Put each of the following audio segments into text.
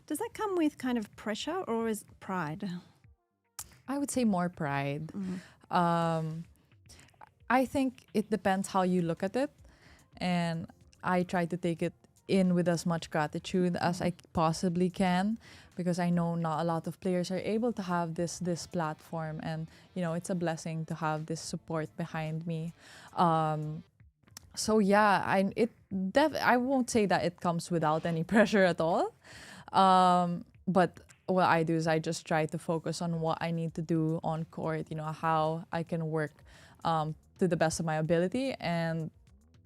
Does that come with kind of pressure or is it pride? I would say more pride. Mm-hmm. I think it depends how you look at it, and I try to take it in with as much gratitude as I possibly can, because I know not a lot of players are able to have this platform, and it's a blessing to have this support behind me. So yeah, I won't say that it comes without any pressure at all. But what I do is I just try to focus on what I need to do on court, how I can work to the best of my ability, and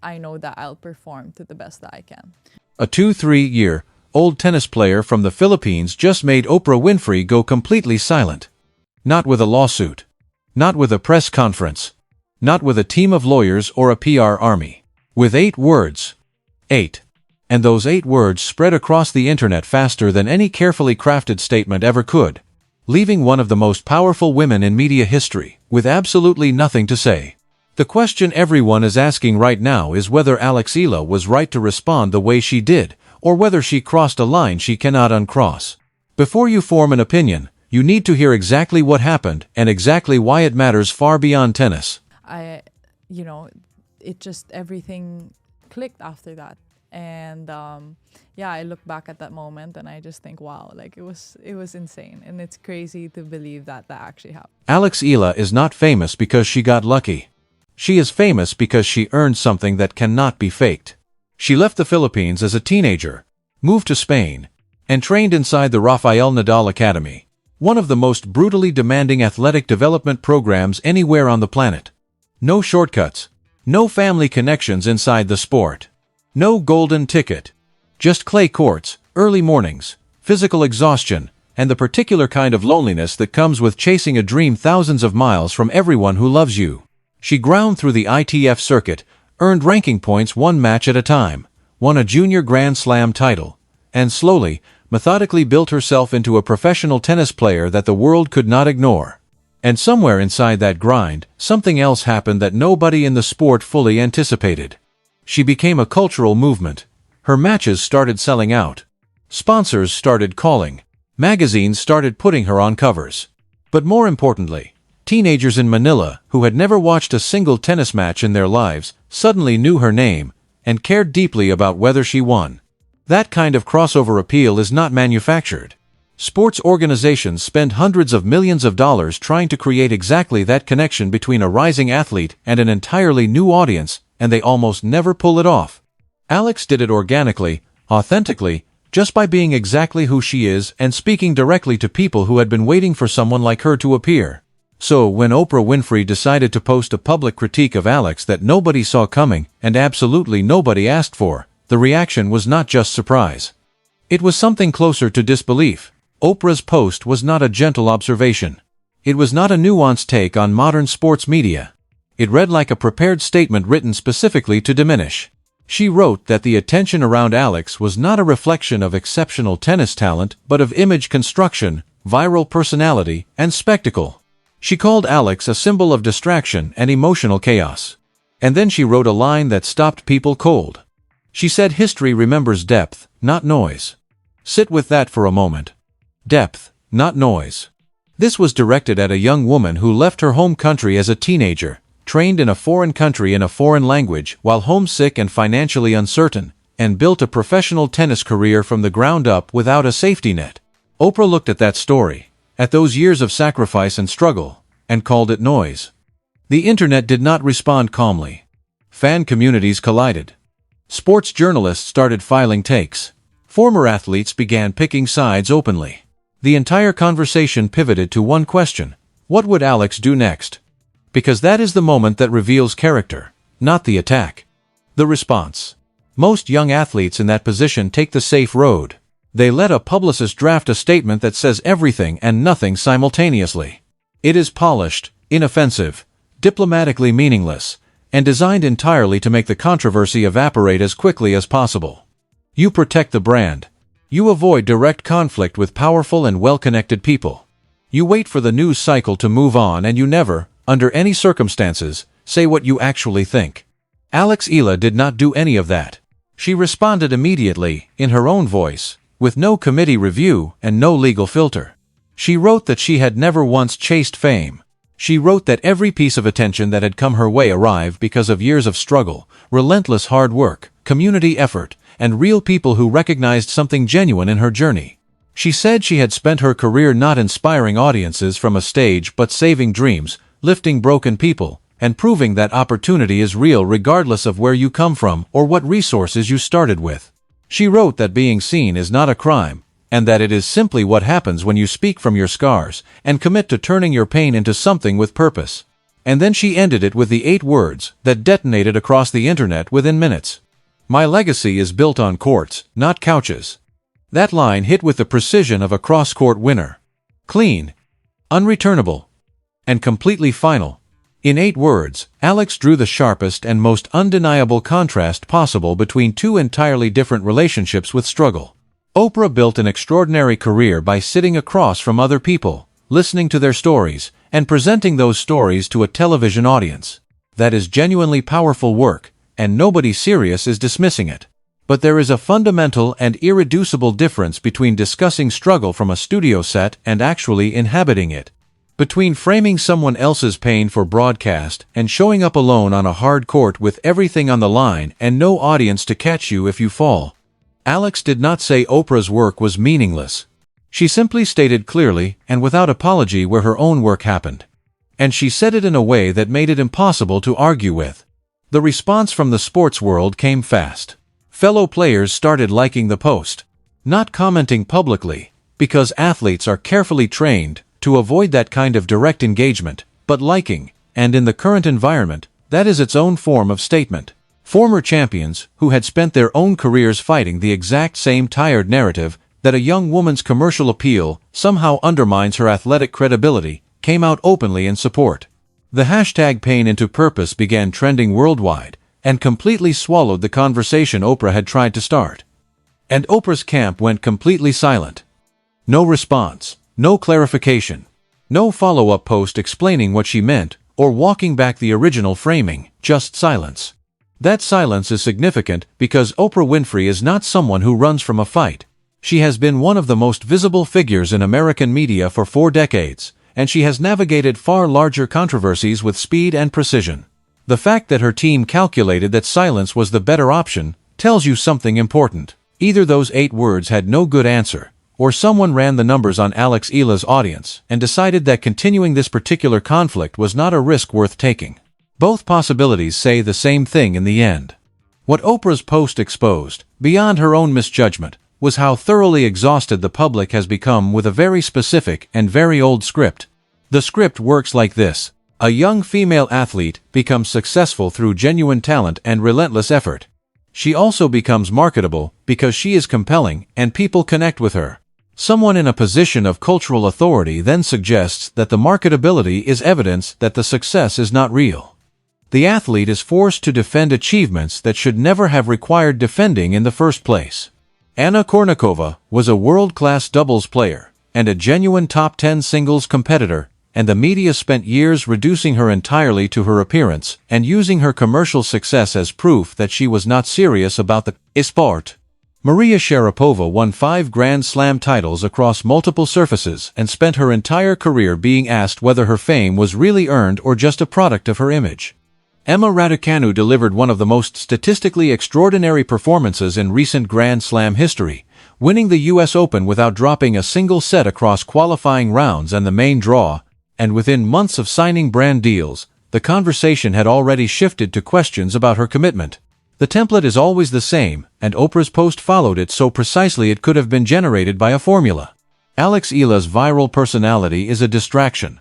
I know that I'll perform to the best that I can. A 23-year-old tennis player from the Philippines just made Oprah Winfrey go completely silent. Not with a lawsuit. Not with a press conference. Not with a team of lawyers or a PR army. With 8 words. 8. And those 8 words spread across the internet faster than any carefully crafted statement ever could, leaving one of the most powerful women in media history with absolutely nothing to say. The question everyone is asking right now is whether Alex Eala was right to respond the way she did, or whether she crossed a line she cannot uncross. Before you form an opinion, you need to hear exactly what happened and exactly why it matters far beyond tennis. It just everything clicked after that. And I look back at that moment and I just think, wow, like it was insane. And it's crazy to believe that actually happened. Alex Eala is not famous because she got lucky. She is famous because she earned something that cannot be faked. She left the Philippines as a teenager, moved to Spain, and trained inside the Rafael Nadal Academy, one of the most brutally demanding athletic development programs anywhere on the planet. No shortcuts, no family connections inside the sport. No golden ticket. Just clay courts, early mornings, physical exhaustion, and the particular kind of loneliness that comes with chasing a dream thousands of miles from everyone who loves you. She ground through the ITF circuit, earned ranking points one match at a time, won a junior Grand Slam title, and slowly, methodically built herself into a professional tennis player that the world could not ignore. And somewhere inside that grind, something else happened that nobody in the sport fully anticipated. She became a cultural movement. Her matches started selling out. Sponsors started calling. Magazines started putting her on covers. But more importantly, teenagers in Manila, who had never watched a single tennis match in their lives, suddenly knew her name and cared deeply about whether she won. That kind of crossover appeal is not manufactured. Sports organizations spend hundreds of millions of dollars trying to create exactly that connection between a rising athlete and an entirely new audience, and they almost never pull it off. Alex did it organically, authentically, just by being exactly who she is and speaking directly to people who had been waiting for someone like her to appear. So when Oprah Winfrey decided to post a public critique of Alex that nobody saw coming and absolutely nobody asked for, the reaction was not just surprise. It was something closer to disbelief. Oprah's post was not a gentle observation. It was not a nuanced take on modern sports media. It read like a prepared statement written specifically to diminish. She wrote that the attention around Alex was not a reflection of exceptional tennis talent, but of image construction, viral personality, and spectacle. She called Alex a symbol of distraction and emotional chaos. And then she wrote a line that stopped people cold. She said history remembers depth, not noise. Sit with that for a moment. Depth, not noise. This was directed at a young woman who left her home country as a teenager, trained in a foreign country in a foreign language while homesick and financially uncertain, and built a professional tennis career from the ground up without a safety net. Oprah looked at that story, at those years of sacrifice and struggle, and called it noise. The internet did not respond calmly. Fan communities collided. Sports journalists started filing takes. Former athletes began picking sides openly. The entire conversation pivoted to one question: what would Alex do next? Because that is the moment that reveals character, not the attack. The response. Most young athletes in that position take the safe road. They let a publicist draft a statement that says everything and nothing simultaneously. It is polished, inoffensive, diplomatically meaningless, and designed entirely to make the controversy evaporate as quickly as possible. You protect the brand. You avoid direct conflict with powerful and well-connected people. You wait for the news cycle to move on, and you never, under any circumstances, say what you actually think. Alex Eala did not do any of that. She responded immediately, in her own voice, with no committee review and no legal filter. She wrote that she had never once chased fame. She wrote that every piece of attention that had come her way arrived because of years of struggle, relentless hard work, community effort, and real people who recognized something genuine in her journey. She said she had spent her career not inspiring audiences from a stage but saving dreams, lifting broken people, and proving that opportunity is real regardless of where you come from or what resources you started with. She wrote that being seen is not a crime, and that it is simply what happens when you speak from your scars and commit to turning your pain into something with purpose. And then she ended it with the 8 words that detonated across the internet within minutes. "My legacy is built on courts, not couches." That line hit with the precision of a cross-court winner. Clean, unreturnable, and completely final. In 8 words, Alex drew the sharpest and most undeniable contrast possible between 2 entirely different relationships with struggle. Oprah built an extraordinary career by sitting across from other people, listening to their stories, and presenting those stories to a television audience. That is genuinely powerful work, and nobody serious is dismissing it. But there is a fundamental and irreducible difference between discussing struggle from a studio set and actually inhabiting it. Between framing someone else's pain for broadcast and showing up alone on a hard court with everything on the line and no audience to catch you if you fall. Alex did not say Oprah's work was meaningless. She simply stated clearly and without apology where her own work happened. And she said it in a way that made it impossible to argue with. The response from the sports world came fast. Fellow players started liking the post, not commenting publicly, because athletes are carefully trained to avoid that kind of direct engagement, but liking, and in the current environment, that is its own form of statement. Former champions, who had spent their own careers fighting the exact same tired narrative that a young woman's commercial appeal somehow undermines her athletic credibility, came out openly in support. The hashtag pain into purpose began trending worldwide, and completely swallowed the conversation Oprah had tried to start. And Oprah's camp went completely silent. No response, no clarification, no follow-up post explaining what she meant, or walking back the original framing, just silence. That silence is significant because Oprah Winfrey is not someone who runs from a fight. She has been one of the most visible figures in American media for 4 decades, and she has navigated far larger controversies with speed and precision. The fact that her team calculated that silence was the better option tells you something important. Either those 8 words had no good answer, or someone ran the numbers on Alex Eala's audience and decided that continuing this particular conflict was not a risk worth taking. Both possibilities say the same thing in the end. What Oprah's post exposed, beyond her own misjudgment, was how thoroughly exhausted the public has become with a very specific and very old script. The script works like this. A young female athlete becomes successful through genuine talent and relentless effort. She also becomes marketable because she is compelling and people connect with her. Someone in a position of cultural authority then suggests that the marketability is evidence that the success is not real. The athlete is forced to defend achievements that should never have required defending in the first place. Anna Kournikova was a world-class doubles player and a genuine top 10 singles competitor, and the media spent years reducing her entirely to her appearance and using her commercial success as proof that she was not serious about the sport. Maria Sharapova won 5 Grand Slam titles across multiple surfaces and spent her entire career being asked whether her fame was really earned or just a product of her image. Emma Raducanu delivered one of the most statistically extraordinary performances in recent Grand Slam history, winning the US Open without dropping a single set across qualifying rounds and the main draw, and within months of signing brand deals, the conversation had already shifted to questions about her commitment. The template is always the same, and Oprah's post followed it so precisely it could have been generated by a formula. Alex Eala's viral personality is a distraction.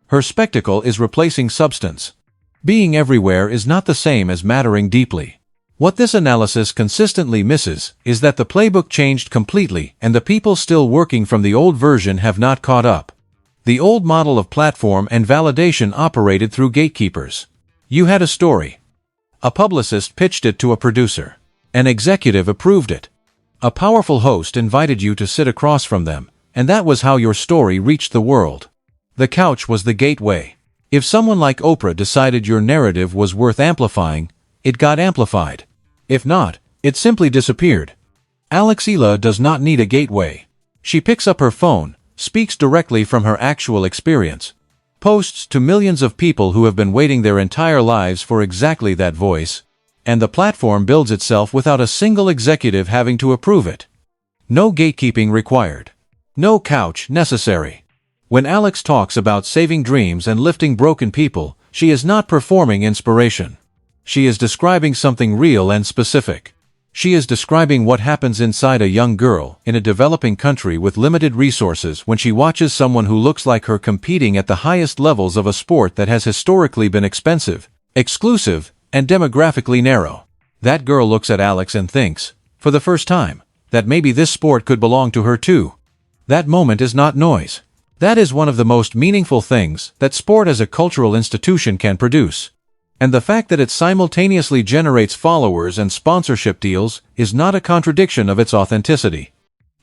Her spectacle is replacing substance. Being everywhere is not the same as mattering deeply. What this analysis consistently misses is that the playbook changed completely and the people still working from the old version have not caught up. The old model of platform and validation operated through gatekeepers. You had a story. A publicist pitched it to a producer. An executive approved it. A powerful host invited you to sit across from them, and that was how your story reached the world. The couch was the gateway. If someone like Oprah decided your narrative was worth amplifying, it got amplified. If not, it simply disappeared. Alex Eala does not need a gateway. She picks up her phone, speaks directly from her actual experience, posts to millions of people who have been waiting their entire lives for exactly that voice, and the platform builds itself without a single executive having to approve it. No gatekeeping required. No couch necessary. When Alex talks about saving dreams and lifting broken people, she is not performing inspiration. She is describing something real and specific. She is describing what happens inside a young girl in a developing country with limited resources when she watches someone who looks like her competing at the highest levels of a sport that has historically been expensive, exclusive, and demographically narrow. That girl looks at Alex and thinks, for the first time, that maybe this sport could belong to her too. That moment is not noise. That is one of the most meaningful things that sport as a cultural institution can produce. And the fact that it simultaneously generates followers and sponsorship deals is not a contradiction of its authenticity.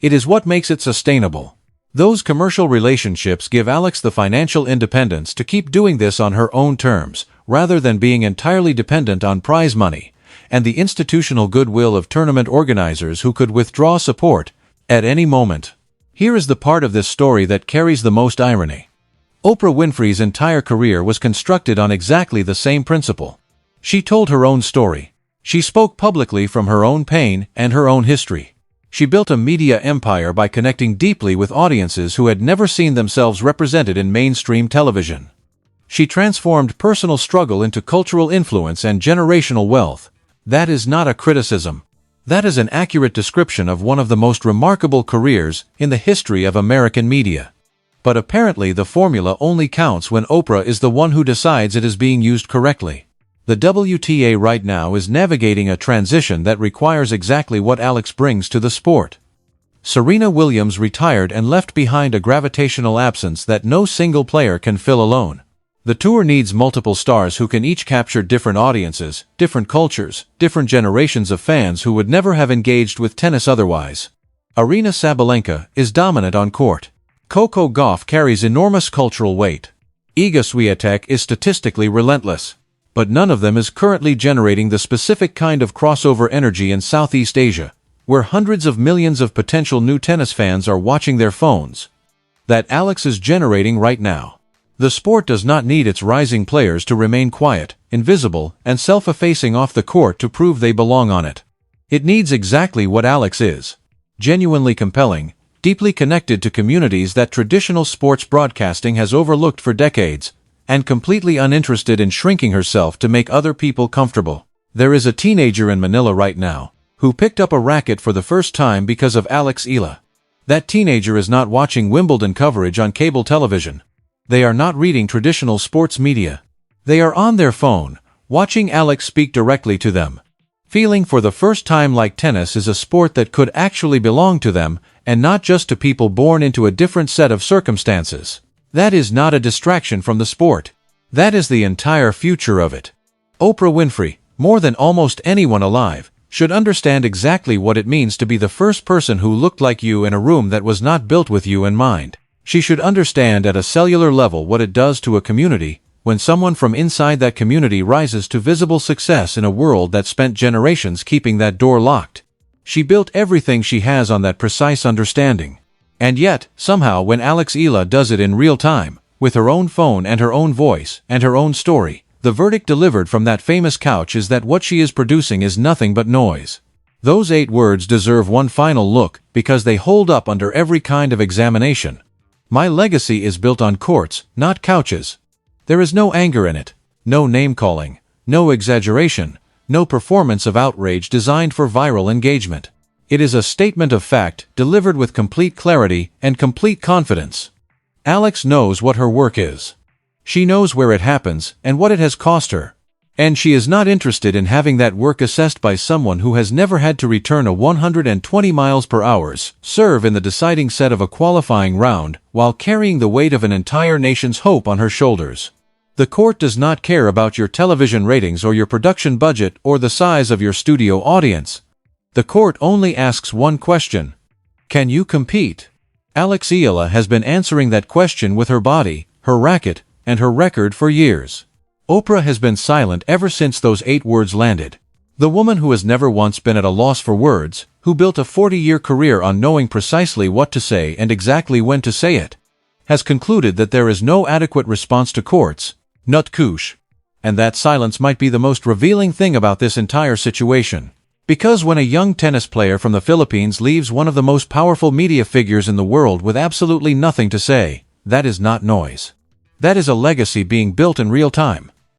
It is what makes it sustainable. Those commercial relationships give Alex the financial independence to keep doing this on her own terms, rather than being entirely dependent on prize money, and the institutional goodwill of tournament organizers who could withdraw support at any moment. Here is the part of this story that carries the most irony. Oprah Winfrey's entire career was constructed on exactly the same principle. She told her own story. She spoke publicly from her own pain and her own history. She built a media empire by connecting deeply with audiences who had never seen themselves represented in mainstream television. She transformed personal struggle into cultural influence and generational wealth. That is not a criticism. That is an accurate description of one of the most remarkable careers in the history of American media. But apparently the formula only counts when Oprah is the one who decides it is being used correctly. The WTA right now is navigating a transition that requires exactly what Alex brings to the sport. Serena Williams retired and left behind a gravitational absence that no single player can fill alone. The tour needs multiple stars who can each capture different audiences, different cultures, different generations of fans who would never have engaged with tennis otherwise. Aryna Sabalenka is dominant on court. Coco Gauff carries enormous cultural weight. Iga Swiatek is statistically relentless. But none of them is currently generating the specific kind of crossover energy in Southeast Asia, where hundreds of millions of potential new tennis fans are watching their phones, that Alex is generating right now. The sport does not need its rising players to remain quiet, invisible, and self-effacing off the court to prove they belong on it. It needs exactly what Alex is: genuinely compelling, deeply connected to communities that traditional sports broadcasting has overlooked for decades, and completely uninterested in shrinking herself to make other people comfortable. There is a teenager in Manila right now who picked up a racket for the first time because of Alex Eala. That teenager is not watching Wimbledon coverage on cable television. They are not reading traditional sports media. They are on their phone, watching Alex speak directly to them, feeling for the first time like tennis is a sport that could actually belong to them, and not just to people born into a different set of circumstances. That is not a distraction from the sport. That is the entire future of it. Oprah Winfrey, more than almost anyone alive, should understand exactly what it means to be the first person who looked like you in a room that was not built with you in mind. She should understand at a cellular level what it does to a community when someone from inside that community rises to visible success in a world that spent generations keeping that door locked. She built everything she has on that precise understanding. And yet, somehow when Alex Eala does it in real time, with her own phone and her own voice and her own story, the verdict delivered from that famous couch is that what she is producing is nothing but noise. Those 8 words deserve one final look because they hold up under every kind of examination. My legacy is built on courts, not couches. There is no anger in it, no name-calling, no exaggeration, no performance of outrage designed for viral engagement. It is a statement of fact delivered with complete clarity and complete confidence. Alex knows what her work is. She knows where it happens and what it has cost her. And she is not interested in having that work assessed by someone who has never had to return a 120 miles per hour serve in the deciding set of a qualifying round while carrying the weight of an entire nation's hope on her shoulders. The court does not care about your television ratings or your production budget or the size of your studio audience. The court only asks one question: can you compete? Alex Eala has been answering that question with her body, her racket, and her record for years. Oprah has been silent ever since those 8 words landed. The woman who has never once been at a loss for words, who built a 40-year career on knowing precisely what to say and exactly when to say it, has concluded that there is no adequate response to courts, not kush, and that silence might be the most revealing thing about this entire situation. Because when a young tennis player from the Philippines leaves one of the most powerful media figures in the world with absolutely nothing to say, that is not noise. That is a legacy being built in real time.